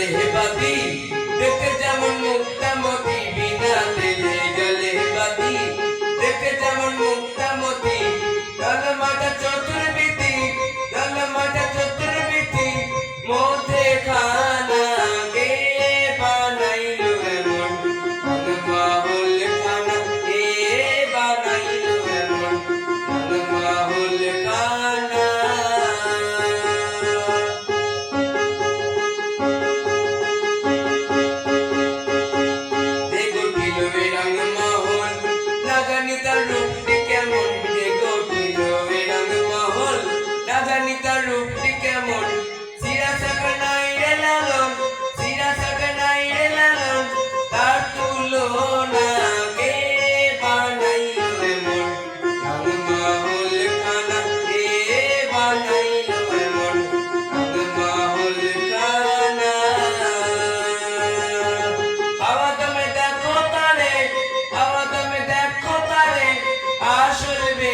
জলে বাতি দেখতে যেমন মুক্তামতি, বিনা তেলে জলে বাতি দেখতে যেমন মুক্তামতি। দলমাটা চতুর্বীতি, দলমাটা চতুর্বীতি, মধ্যে খানা কে বানাইলো এমন, মনমহল খানা কে বানাইলো এমন, মনমহল খানা। তার রূপটি কেমন, যে গঠিল এ রংমহল, না জানি তার রূপটি কেমন। সিরা সাকা নাই রে লালন, সিরা সাকা নাই রে লালন, তার তুলনা কে বানাইলো এমন, রংমহল খানা কে বানাইলো এমন, রংমহল খানা। হাওয়া দমে দেখো তারে, হাওয়া দমে দেখো তারে, আসল বে